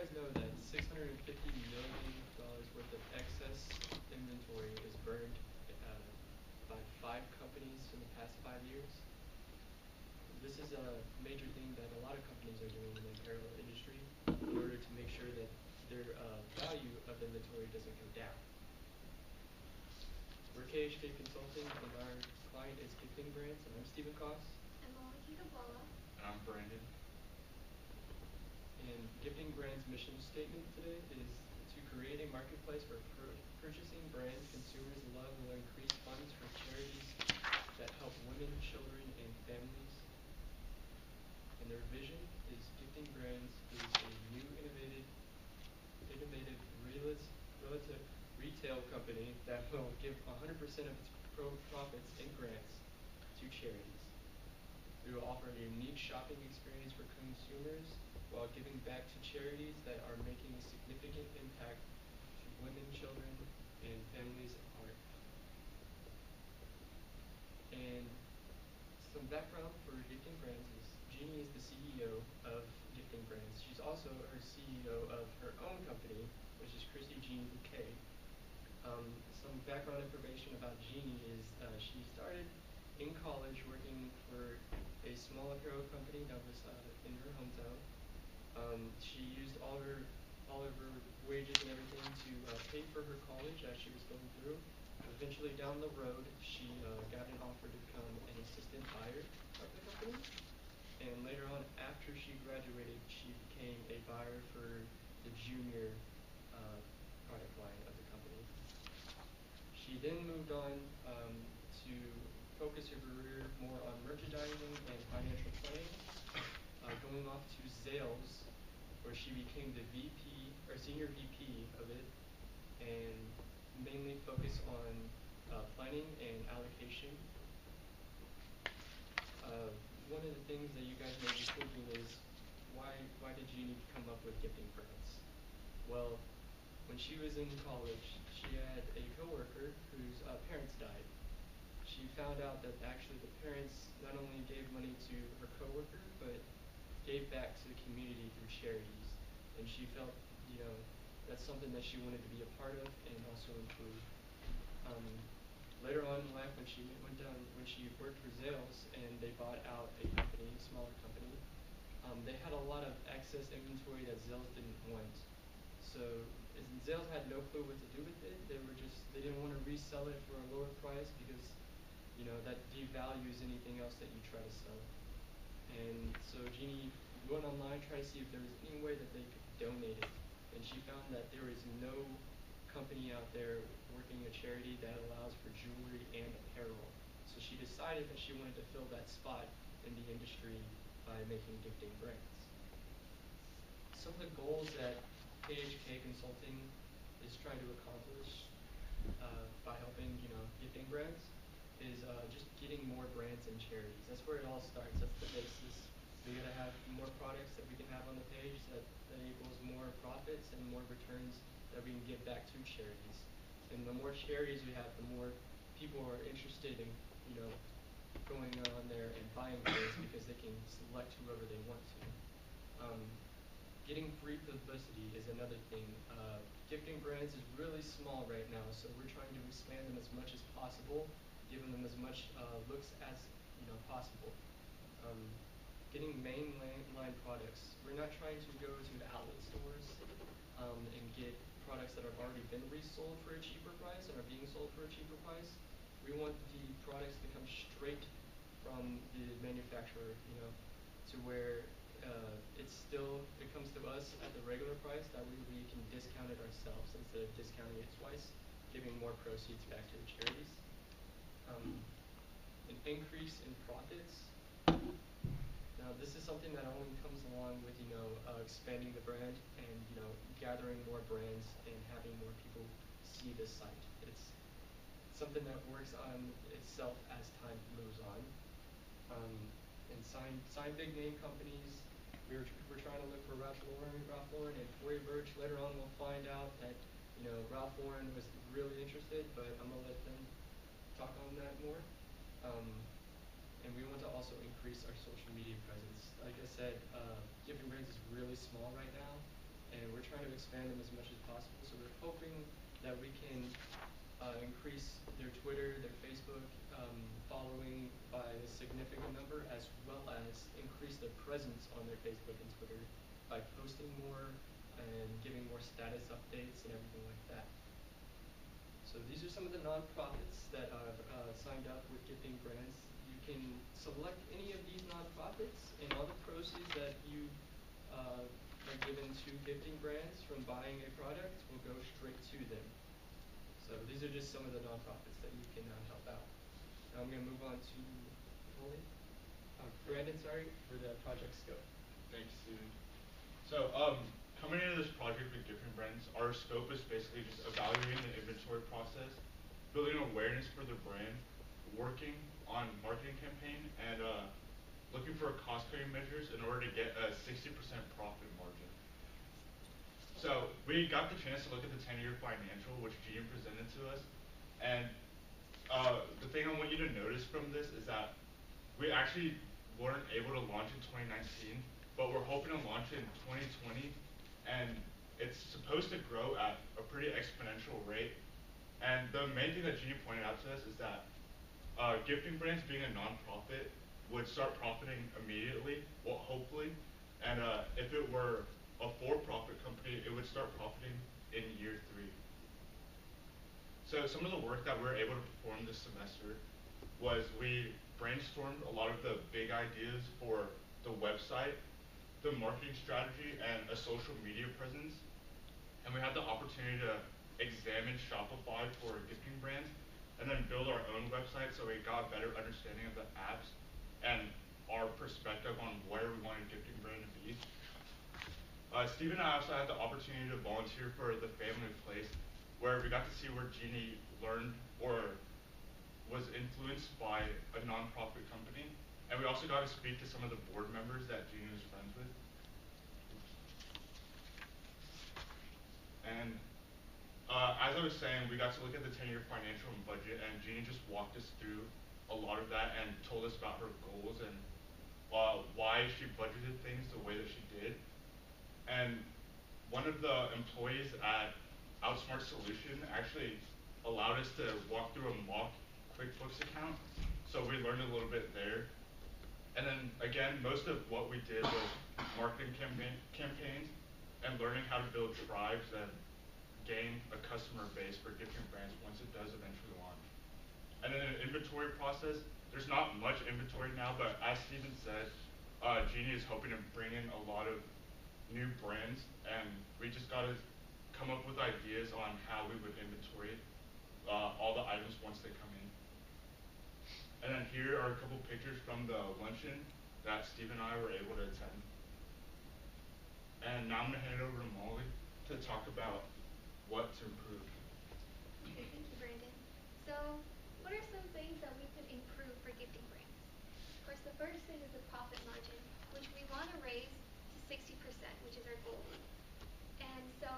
guys know that $650 million worth of excess inventory is burned uh, by 5 companies in the past 5 years? This is a major thing that a lot of companies are doing in the apparel industry in order to make sure that their value of inventory doesn't go down. We're KHK Consulting, and our client is Gifting Brands, and I'm Stephen Koss. I'm Maliki Kabala. And I'm Brandon. And Gifting Brands' mission statement today is to create a marketplace where purchasing brands consumers love will increase funds for charities that help women, children, and families. And their vision is Gifting Brands is a new innovative relative retail company that will give 100% of its profits in grants to charities. We will offer a unique shopping experience for consumers while giving back to charities that are making a significant impact to women, children, and families at heart. And some background for Gifting Brands is Jeannie is the CEO of Gifting Brands. She's also her CEO of her own company, which is Chrissy Jean Bouquet. Some background information about Jeannie is she started in college working for a small apparel company that was in her hometown. She used all of her wages and everything to pay for her college as she was going through. Eventually, down the road, she got an offer to become an assistant buyer of the company. And later on, after she graduated, she became a buyer for the junior product line of the company. She then moved on to focus her career more on merchandising and financial planning, going off to Zales, where she became the VP or senior VP of it, and mainly focused on planning and allocation. One of the things that you guys may be thinking is, why did Jeannie come up with Gifting Brands? Well, when she was in college, she had a coworker whose parents died. She found out that actually the parents not only gave money to her coworker, but gave back to the community through charities. And she felt, that's something that she wanted to be a part of and also improve. Later on in life, when she worked for Zales and they bought out a company, a smaller company, they had a lot of excess inventory that Zales didn't want. So Zales had no clue what to do with it. They didn't want to resell it for a lower price because that devalues anything else that you try to sell. And so Jeannie went online, tried to see if there was any way that they could donate it. And she found that there is no company out there working a charity that allows for jewelry and apparel. So she decided that she wanted to fill that spot in the industry by making Gifting Brands. Some of the goals that KHK Consulting is trying to accomplish by helping, Gifting Brands is just getting more brands and charities. That's where it all starts. That's the basis. We gotta have more products that we can have on the page that equals more profits and more returns that we can give back to charities. And the more charities we have, the more people are interested in, going on there and buying things because they can select whoever they want to. Getting free publicity is another thing. Gifting Brands is really small right now, so we're trying to expand them as much as possible, giving them as much looks as possible. Getting mainline products. We're not trying to go to the outlet stores and get products that have already been resold for a cheaper price and are being sold for a cheaper price. We want the products to come straight from the manufacturer, to where it comes to us at the regular price. That way we can discount it ourselves instead of discounting it twice, giving more proceeds back to the charities. An increase in profits. Now this is something that only comes along with expanding the brand and gathering more brands and having more people see the site. It's something that works on itself as time moves on. And sign big name companies. We're trying to look for Ralph Lauren and Tory Burch. Later on, we'll find out that Ralph Lauren was really interested, but I'm gonna let them talk on that more. And we want to also increase our social media presence. Like I said, Gifting Brands is really small right now, and we're trying to expand them as much as possible. So we're hoping that we can increase their Twitter, their Facebook following by a significant number, as well as increase their presence on their Facebook and Twitter by posting more and giving more status updates and everything like that. So these are some of the nonprofits that are signed up with Gifting Brands. You can select any of these nonprofits, and all the proceeds that you are given to Gifting Brands from buying a product will go straight to them. So these are just some of the nonprofits that you can help out. Now I'm going to move on to Brandon, sorry, for the project scope. Thanks, Steven. So, coming into this project with Gifting Brands, our scope is basically just evaluating the inventory process, building awareness for the brand, working on marketing campaign, and looking for cost-cutting measures in order to get a 60% profit margin. So, we got the chance to look at the 10-year financial, which Gene presented to us, and the thing I want you to notice from this is that we actually weren't able to launch in 2019, but we're hoping to launch in 2020, and it's supposed to grow at a pretty exponential rate. And the main thing that Jeannie pointed out to us is that Gifting Brands, being a nonprofit, would start profiting immediately, well, hopefully, and if it were a for-profit company, it would start profiting in year 3. So some of the work that we were able to perform this semester was we brainstormed a lot of the big ideas for the website, the marketing strategy, and a social media presence. And we had the opportunity to examine Shopify for Gifting Brands and then build our own website so we got a better understanding of the apps and our perspective on where we wanted Gifting Brand to be. Steve and I also had the opportunity to volunteer for the Family Place, where we got to see where Jeannie learned or was influenced by a nonprofit company. And we also got to speak to some of the board members that Jeannie was friends with. And as I was saying, we got to look at the 10-year financial and budget, and Jeannie just walked us through a lot of that and told us about her goals and why she budgeted things the way that she did. And one of the employees at Outsmart Solution actually allowed us to walk through a mock QuickBooks account, so we learned a little bit there. And then again, most of what we did was marketing campaigns and learning how to build tribes and gain a customer base for Gifting Brands once it does eventually launch. And then an inventory process, there's not much inventory now, but as Steven said, Jeannie is hoping to bring in a lot of new brands, and we just got to come up with ideas on how we would inventory all the items once they come in. And then here are a couple pictures from the luncheon that Steve and I were able to attend. And now I'm going to hand it over to Molly to talk about what to improve. Okay, thank you, Brandon. So, what are some things that we could improve for Gifting Brands? Of course, the first thing is the profit margin, which we want to raise to 60%, which is our goal. And so,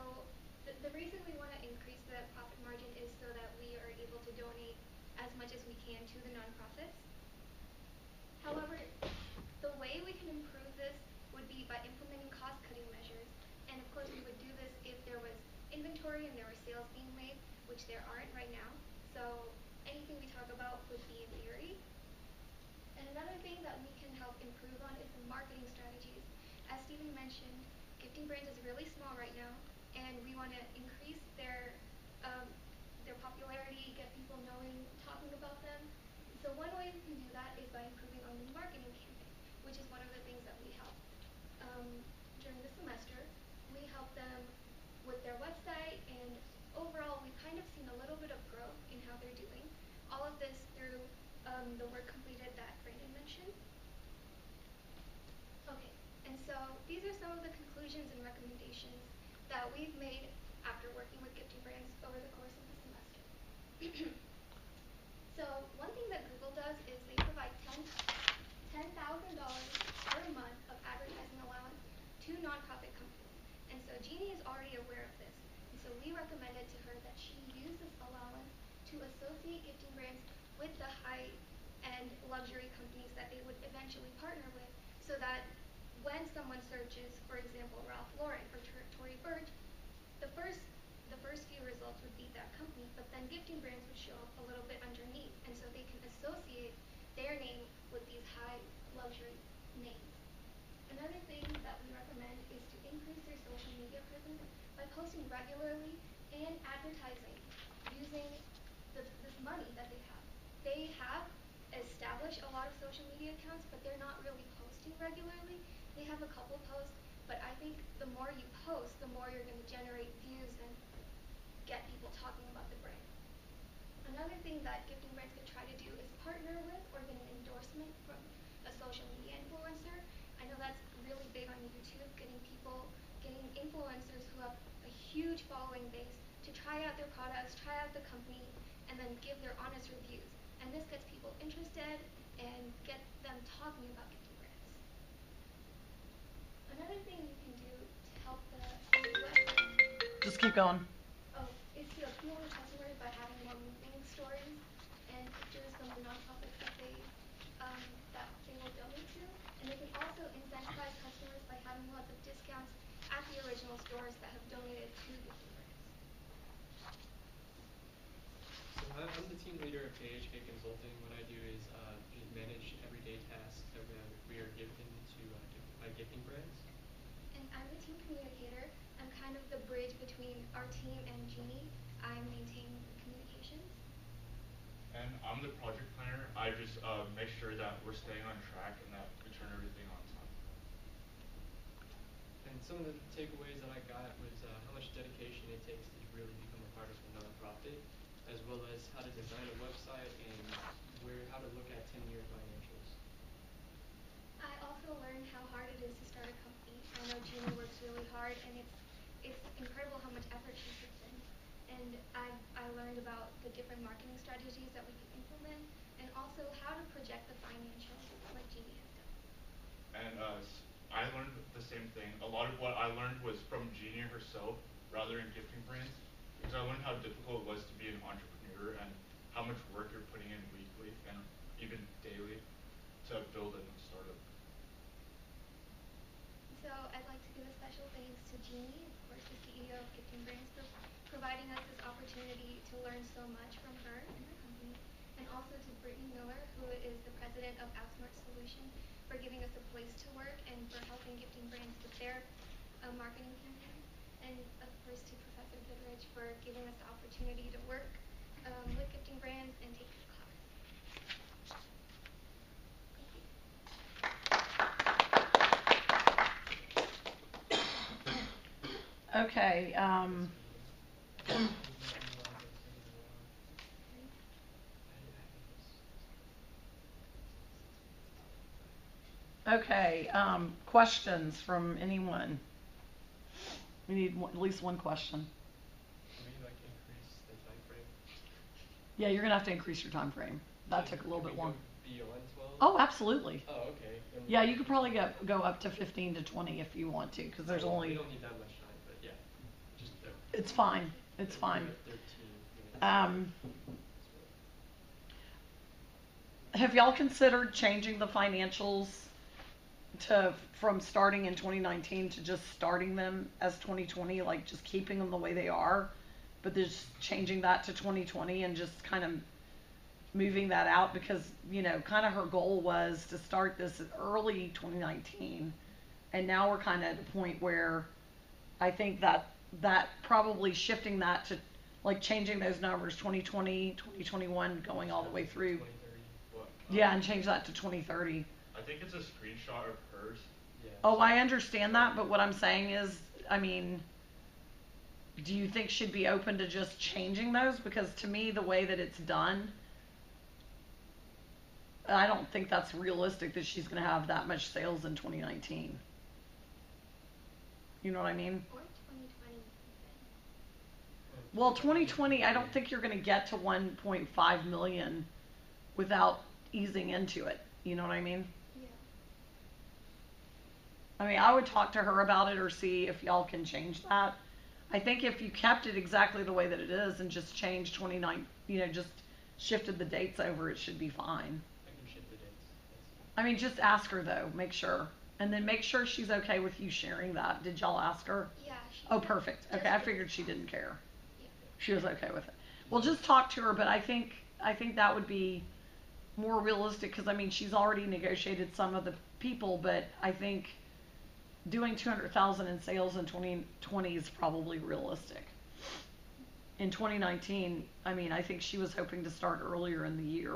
the reason we want to increase the profit margin is so that we are able to donate as much as we can to the nonprofits. However, the way we can improve this would be by implementing cost-cutting measures. And of course, we would do this if there was inventory and there were sales being made, which there aren't right now. So anything we talk about would be in theory. And another thing that we can help improve on is the marketing strategies. As Stephen mentioned, Gifting Brands is really small right now, and we want to increase their popularity, get people knowing, talking about them. So one way we can do that is by improving on the marketing campaign, which is one of the things that we help during the semester. We help them with their website, and overall we've kind of seen a little bit of growth in how they're doing. All of this through the work completed that Brandon mentioned. Okay, and so these are some of the conclusions and recommendations that we've made after working with Gifting Brands over the course of the semester. So one thing that Google does is they provide $10,000 per month of advertising allowance to nonprofit companies. And so Jeannie is already aware of this. And so we recommended to her that she use this allowance to associate Gifting Brands with the high-end luxury companies that they would eventually partner with, so that when someone searches, for example, Ralph Lauren or Tory Burch, first few results would be that company, but then Gifting Brands would show up a little bit underneath, and so they can associate their name with these high luxury names. Another thing that we recommend is to increase their social media presence by posting regularly and advertising using this money that they have. They have established a lot of social media accounts, but they're not really posting regularly. They have a couple posts, but I think the more you post, the more you're going to generate views and get people talking about the brand. Another thing that Gifting Brands could try to do is partner with or get an endorsement from a social media influencer. I know that's really big on YouTube, getting influencers who have a huge following base to try out their products, try out the company, and then give their honest reviews. And this gets people interested and get them talking about Gifting Brands. Another thing you can do to help the website Just keep going. is to appeal to customers by having more moving stories and pictures from the nonprofits that they will donate to. And they can also incentivize customers by having lots of discounts at the original stores that have donated to Gifting Brands. So I'm the team leader of KHK Consulting. What I do is just manage everyday tasks that we are given by Gifting Brands. And I'm the team communicator. I'm kind of the bridge between our team and Jeannie. I maintain communications. And I'm the project planner. I just make sure that we're staying on track and that we turn everything on time. And some of the takeaways that I got was how much dedication it takes to really become a part of a nonprofit, as well as how to design a website and how to look at 10-year financials. I also learned how hard it is to start a company. I know Jeannie works really hard, and it's incredible how much effort she puts in. And I learned about the different marketing strategies that we can implement, and also how to project the financials like Jeannie has done. And I learned the same thing. A lot of what I learned was from Jeannie herself rather than Gifting Brands, because I learned how difficult it was to be an entrepreneur and how much work you're putting in weekly and even daily to build a startup. So I'd like to give a special thanks to Jeannie, of course, the CEO of Gifting Brands, for providing us this opportunity to learn so much from her and her company, and also to Brittany Miller, who is the president of Outsmart Solutions, for giving us a place to work and for helping Gifting Brands with their marketing campaign, and of course to Professor Goodrich for giving us the opportunity to work with Gifting Brands and take this class. Thank you. Okay. Okay. Questions from anyone? We need at least one question. Can we increase the time frame? Yeah, you're gonna have to increase your time frame. That took a little bit long. Beyond 12? Oh, absolutely. Oh, okay. Yeah, you could probably go up to 15 to 20 if you want to, because there's only. We don't need that much time, but yeah, just. It's fine. It's fine. 13 minutes. Have y'all considered changing the financials from starting in 2019 to just starting them as 2020, like just keeping them the way they are, but just changing that to 2020 and just kind of moving that out, because kind of her goal was to start this early 2019, and now we're kind of at a point where I think that probably shifting that to like changing those numbers 2020, 2021, going all the way through. 2030. Yeah, and change that to 2030. I think it's a screenshot of hers. Yeah. Oh, I understand that, but what I'm saying is, I mean, do you think she'd be open to just changing those? Because to me, the way that it's done, I don't think that's realistic that she's going to have that much sales in 2019. You know what I mean? Or 2020 even. Well, 2020, I don't think you're going to get to 1.5 million without easing into it. You know what I mean? Yeah. I mean, I would talk to her about it or see if y'all can change that. I think if you kept it exactly the way that it is and just changed 29, just shifted the dates over, it should be fine. I can shift the dates. I mean, just ask her though, make sure. And then make sure she's okay with you sharing that. Did y'all ask her? Yeah. Oh, perfect. Okay, I figured she didn't care. Yeah. She was okay with it. Well, just talk to her, but I think that would be more realistic because I mean she's already negotiated some of the people, but I think doing 200,000 in sales in 2020 is probably realistic. In 2019, I mean, I think she was hoping to start earlier in the year.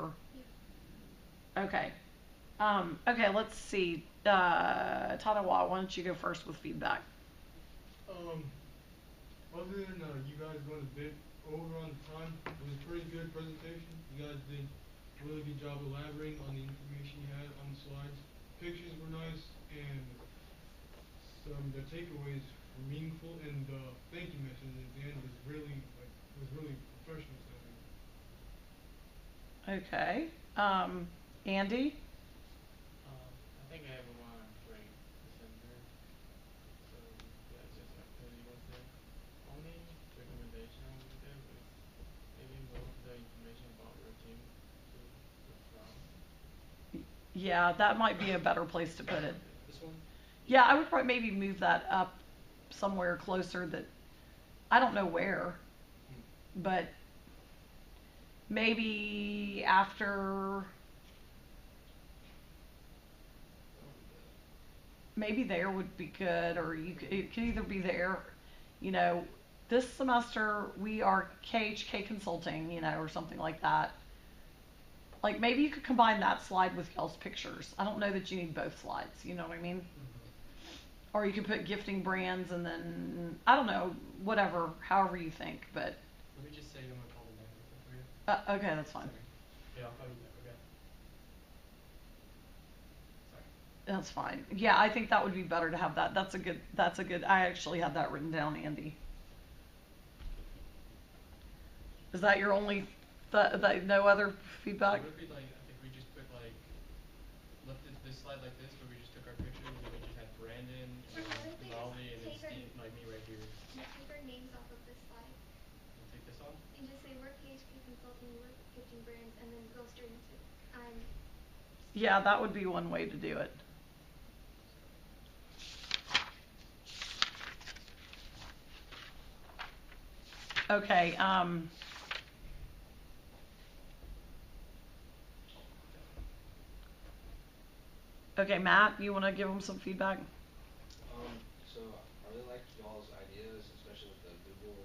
Yeah. Okay. Okay, let's see. Tadawa, why don't you go first with feedback? Other than you guys going a bit over on time, it was a pretty good presentation. You guys did a really good job elaborating on the information you had on the slides. Pictures were nice, and the takeaways were meaningful, and the thank you message at the end was really professional sounding. Okay. Andy? I think everyone played December, so yeah, just like Cody was there. Only recommendation I would give is maybe move the information about your team to the front. Yeah, that might be a better place to put it. This one? Yeah, I would probably maybe move that up somewhere closer that I don't know where, but maybe after maybe there would be good, or it could either be there, you know, this semester we are KHK Consulting, you know, or something like that. Like maybe you could combine that slide with y'all's pictures. I don't know that you need both slides, you know what I mean? Or you could put gifting brands and then, I don't know, whatever, however you think, but, Let me just say I'm gonna call the manager for you. okay, that's fine. Sorry. Yeah, I'll call you back, okay? Sorry. That's fine. Yeah, I think that would be better to have that. That's a good, I actually had that written down, Andy. Is that your only, no other feedback? Would it be like, I think we just put like, left this slide like this, where we just took our pictures and we just had Brandon Or and another thing is Molly and then take our- Steve, like me right here. Take our names off of this slide We'll take this off. and just say we're PHP Consulting, we're gifting brands, and then go straight into Yeah, that would be one way to do it. Okay, okay, Matt, you want to give them some feedback? So I really liked y'all's ideas, especially with the Google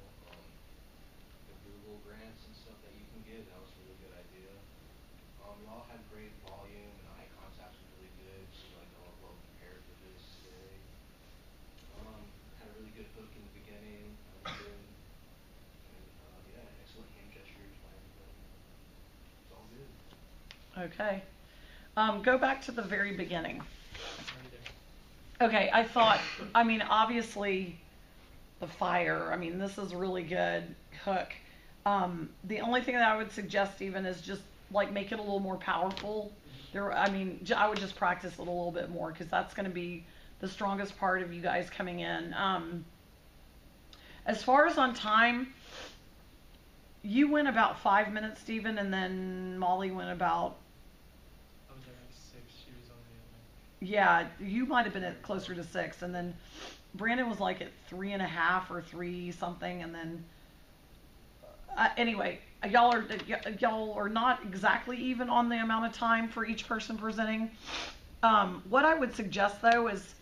grants and stuff that you can get. That was a really good idea. Y'all had great volume and eye contact was really good. Seemed like y'all were well prepared for this today. Had a really good hook in the beginning. That was good. And yeah, excellent hand gestures by everybody. It's all good. Okay. Go back to the very beginning. Right there. Okay, I thought, I mean, obviously, the fire, I mean, this is a really good hook. The only thing that I would suggest even is just, like, make it a little more powerful. I mean, I would just practice it a little bit more, because that's going to be the strongest part of you guys coming in. As far as on time, you went about 5 minutes, Stephen, and then Molly went about, I was there like 6, she was only at like. yeah, you might have been at closer to 6, and then Brandon was like at 3.5 or 3 something, and then anyway, y'all are not exactly even on the amount of time for each person presenting. What I would suggest though is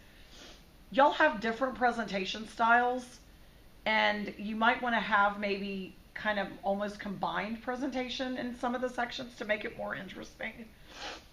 y'all have different presentation styles, and you might want to have maybe kind of almost combined presentation in some of the sections to make it more interesting.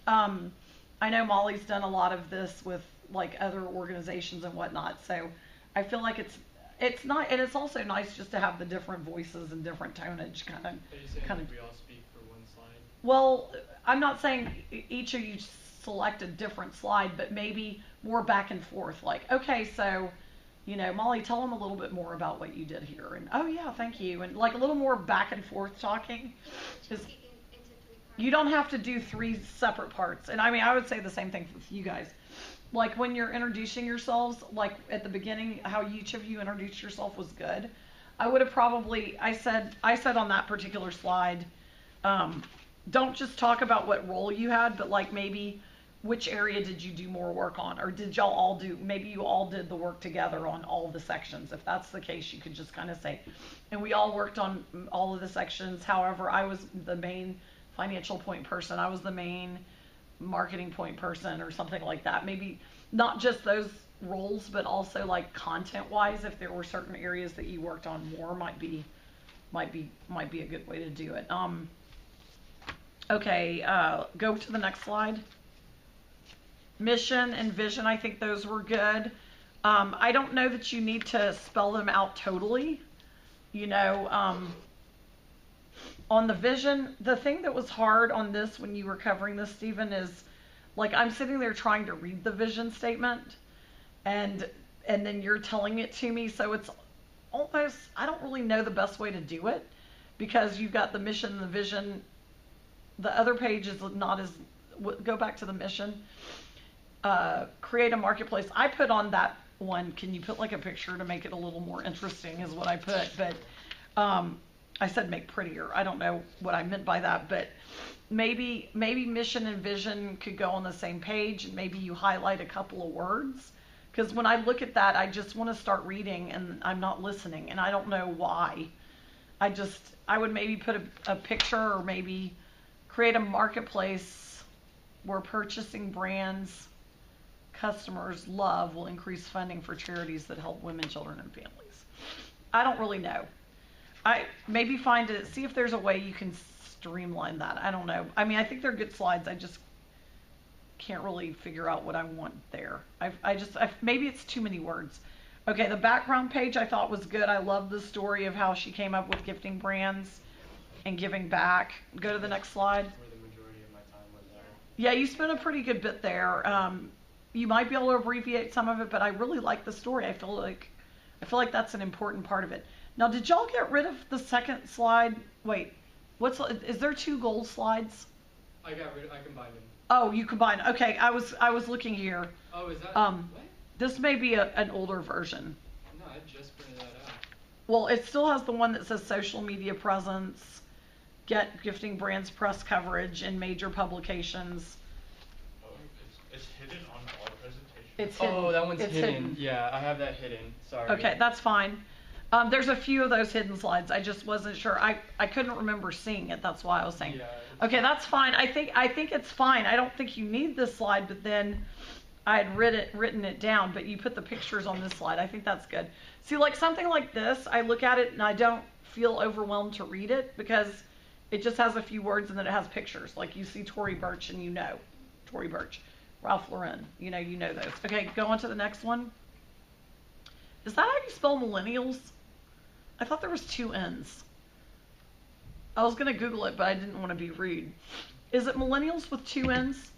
I know Molly's done a lot of this with like other organizations and whatnot, so I feel like it's not, and it's also nice just to have the different voices and different tonage kind Are you saying of. like we all speak for one slide? Well, I'm not saying each of you select a different slide, but maybe more back and forth. Like, okay, so, you know, Molly, tell them a little bit more about what you did here, and oh yeah, thank you, and like a little more back and forth talking. Chunk Is it into 3 parts. you don't have to do 3 separate parts, and I mean, I would say the same thing with you guys. Like when you're introducing yourselves, like at the beginning, how each of you introduced yourself was good. I would have probably, I said on that particular slide, don't just talk about what role you had, but like maybe which area did you do more work on? Or did y'all all do, maybe you all did the work together on all the sections. If that's the case, you could just kind of say, and we all worked on all of the sections. However, I was the main financial point person. I was the main marketing point person or something like that. Maybe not just those roles, but also like content wise, if there were certain areas that you worked on more, might be a good way to do it. Okay, go to the next slide. Mission and vision, I think those were good. I don't know that you need to spell them out totally. You know, on the vision, the thing that was hard on this when you were covering this, Stephen, is like I'm sitting there trying to read the vision statement, and then you're telling it to me, so it's almost, I don't really know the best way to do it, because you've got the mission and the vision. The other page is not as, go back to the mission. Create a marketplace. I put on that one, can you put like a picture to make it a little more interesting is what I put, but I said make prettier. I don't know what I meant by that, but maybe mission and vision could go on the same page, and maybe you highlight a couple of words, because when I look at that, I just want to start reading and I'm not listening, and I don't know why. I would maybe put a picture, or maybe create a marketplace where purchasing brands customers love will increase funding for charities that help women, children, and families. I don't really know. I maybe see if there's a way you can streamline that. I don't know. I mean, I think they're good slides. I just can't really figure out what I want there. Maybe it's too many words. Okay, the background page I thought was good. I love the story of how she came up with gifting brands and giving back. Go to the next slide. That's where the majority of my time was there. Yeah, you spent a pretty good bit there. You might be able to abbreviate some of it, but I really like the story. I feel like that's an important part of it. Now, did y'all get rid of the second slide? Wait, is there 2 gold slides? I combined them. Oh, you combined. Okay, I was looking here. Oh, is that, what? This may be an older version. No, I just printed that out. Well, it still has the one that says social media presence, get gifting brands press coverage in major publications. Oh, it's hidden on our presentation. It's hidden. Oh, that one's It's hidden. Yeah, I have that hidden. Sorry. Okay, that's fine. There's a few of those hidden slides. I just wasn't sure. I couldn't remember seeing it. That's why I was saying. Yeah, Okay, that's fine. I think it's fine. I don't think you need this slide, but then I had written it down, but you put the pictures on this slide. I think that's good. See, like something like this, I look at it and I don't feel overwhelmed to read it, because it just has a few words and then it has pictures. Like you see Tory Burch and you know Tory Burch, Ralph Lauren, you know those. Okay, go on to the next one. Is that how you spell millennials? I thought there was 2 N's. I was going to Google it, but I didn't want to be rude. Is it millennials with 2 N's?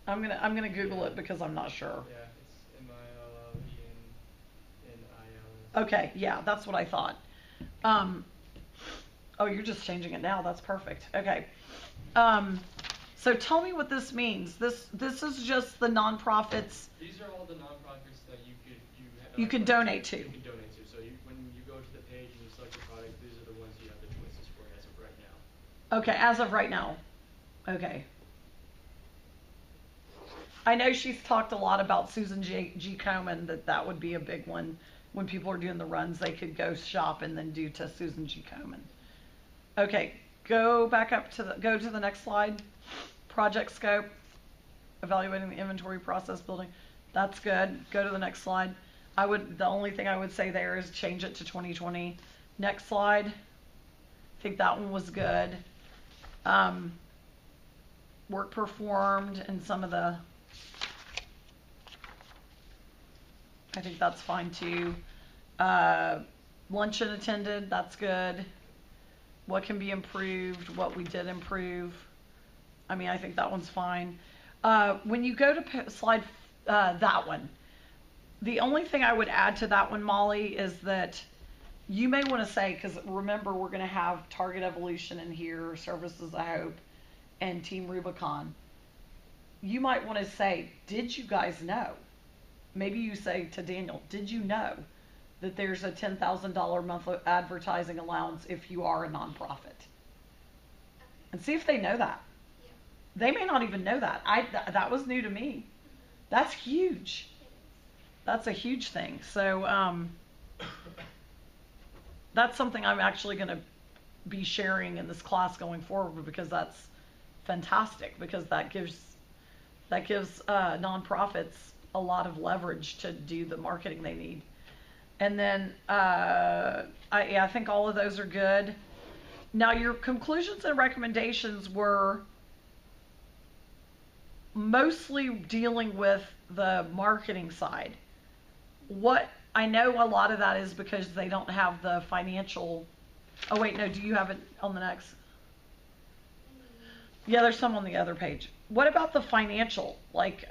I'm gonna Google it because I'm not sure. Yeah, it's MILLENNIL. Okay, yeah, that's what I thought. Oh, you're just changing it now. That's perfect. Okay. So tell me what this means. This is just the nonprofits. These are all the nonprofits that you can donate to. You can donate to. So when you go to the page and you select your product, these are the ones you have the choices for as of right now. Okay, as of right now. Okay. I know she's talked a lot about Susan G. Komen, that would be a big one. When people are doing the runs, they could go shop and then do to Susan G. Komen. Okay, go to the next slide. Project scope, evaluating the inventory process building. That's good. Go to the next slide. The only thing I would say there is change it to 2020. Next slide. I think that one was good. Work performed and some of the, I think that's fine too. Luncheon attended, that's good. What can be improved, what we did improve. I mean, I think that one's fine. When you go to slide, that one, the only thing I would add to that one, Molly, is that you may want to say, because remember, we're going to have Target Evolution in here, Services of Hope, and Team Rubicon. You might want to say, did you guys know? Maybe you say to Daniel, did you know that there's a $10,000 monthly advertising allowance if you are a nonprofit? and see if they know that. Yeah. They may not even know that. That was new to me. That's huge. It is. That's a huge thing. So that's something I'm actually going to be sharing in this class going forward, because that's fantastic, because that gives nonprofits a lot of leverage to do the marketing they need. And then I think all of those are good. Now, your conclusions and recommendations were mostly dealing with the marketing side. What I know, a lot of that is because they don't have the financial. Oh wait, no. Do you have it on the next? Yeah, there's some on the other page. What about the financial? Like,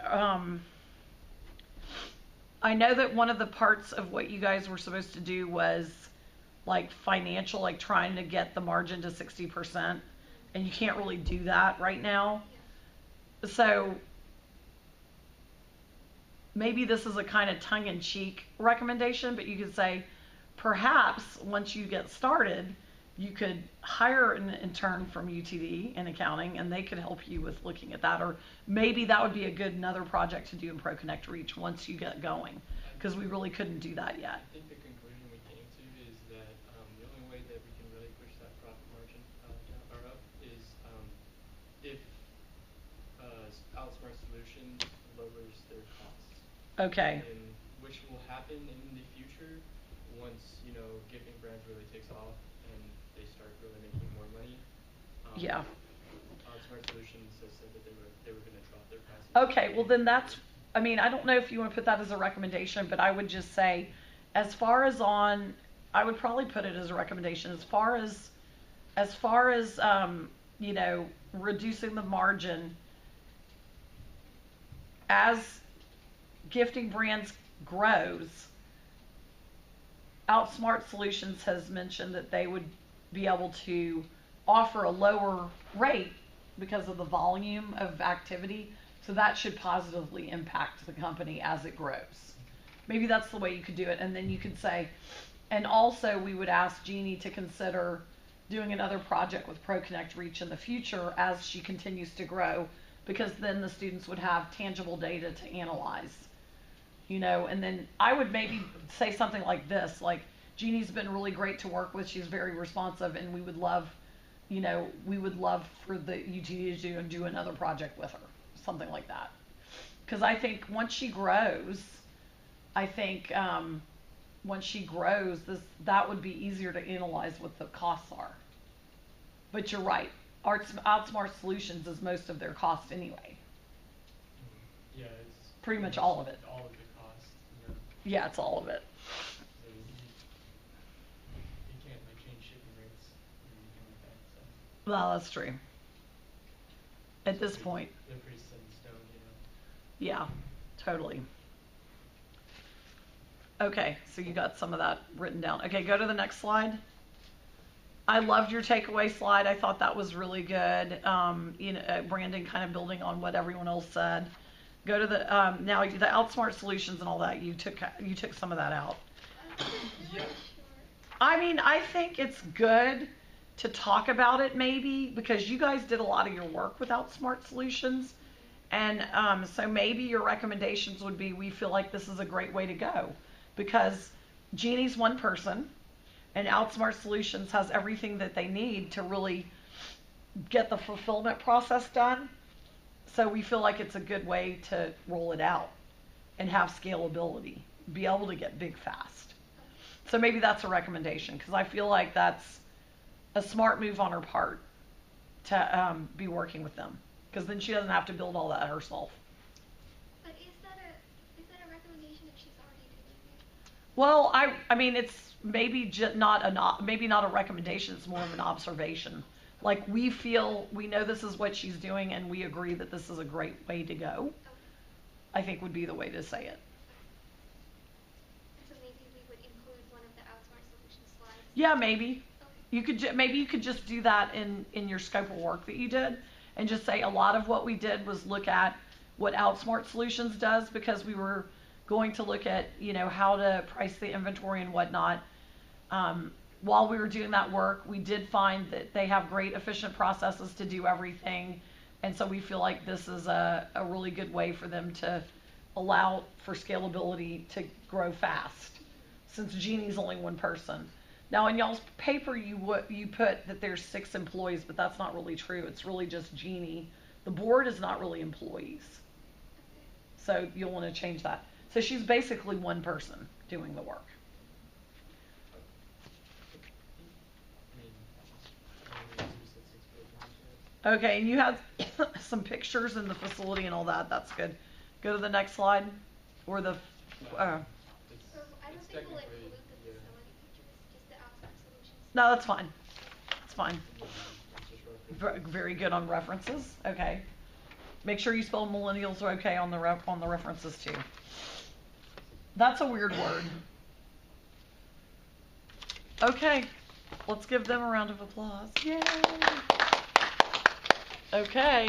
I know that one of the parts of what you guys were supposed to do was like financial, like trying to get the margin to 60%, and you can't really do that right now. So maybe this is a kind of tongue-in-cheek recommendation, but you could say, perhaps once you get started, you could hire an intern from UTD in accounting, and they could help you with looking at that. Or maybe that would be a good another project to do in ProConnect Reach once you get going, because we really couldn't do that yet. I think the conclusion we came to is that the only way that we can really push that profit margin down or up is if Outsmart Solutions lowers their costs. Okay. And which will happen in the future once, Gifting Brands really takes off and they start really making more money. Yeah. Outsmart Solutions has said that they were going to drop their prices. Okay, well then I don't know if you want to put that as a recommendation, but I would just say, I would probably put it as a recommendation as far as reducing the margin as Gifting Brands grows. Outsmart Solutions has mentioned that they would be able to offer a lower rate because of the volume of activity. So that should positively impact the company as it grows. Maybe that's the way you could do it. And then you could say, and also we would ask Jeannie to consider doing another project with ProConnect Reach in the future as she continues to grow, because then the students would have tangible data to analyze. And then I would maybe say something like this, like, Jeannie's been really great to work with. She's very responsive, and we would love for the UTD to do another project with her. Something like that. Because I think once she grows, that would be easier to analyze what the costs are. But you're right. Outsmart Solutions is most of their cost anyway. Yeah, it's pretty much all of it. All of the cost. Yeah, it's all of it. So you can't change shipping rates or anything like that. So Well, that's true. At this point. they're pretty set in stone, Yeah, totally. Okay, so you got some of that written down. Okay, go to the next slide. I loved your takeaway slide. I thought that was really good. Brandon kind of building on what everyone else said. Go to the now the Outsmart Solutions and all that. You took some of that out. Yeah. I mean, I think it's good to talk about it maybe because you guys did a lot of your work with Outsmart Solutions. And so maybe your recommendations would be, we feel like this is a great way to go because Jeannie's one person and Outsmart Solutions has everything that they need to really get the fulfillment process done. So we feel like it's a good way to roll it out and have scalability, be able to get big fast. So maybe that's a recommendation because I feel like that's a smart move on her part to be working with them because then she doesn't have to build all that herself. But is that a recommendation that she's already doing it? Well, I mean it's maybe not a recommendation. It's more of an observation. Like we know this is what she's doing, and we agree that this is a great way to go. Okay. I think would be the way to say it. So maybe we would include one of the Outsmart Solutions slides. Yeah, maybe. Okay. You could just do that in your scope of work that you did, and just say a lot of what we did was look at what Outsmart Solutions does because we were going to look at how to price the inventory and whatnot. while we were doing that work, we did find that they have great efficient processes to do everything. And so we feel like this is a really good way for them to allow for scalability to grow fast, since Jeannie's only one person. Now, in y'all's paper, you put that there's 6 employees, but that's not really true. It's really just Jeannie. The board is not really employees. So you'll want to change that. So she's basically one person doing the work. Okay, and you had some pictures in the facility and all that. That's good. Go to the next slide. Or the, It's, So I don't it's think we'll technically, include the yeah. facility pictures, just the outside solutions. no, that's fine. It's fine. It's just reference. Very good on references. Okay. Make sure you spell millennials okay on the references too. That's a weird word. Okay. Let's give them a round of applause. Yay. Okay.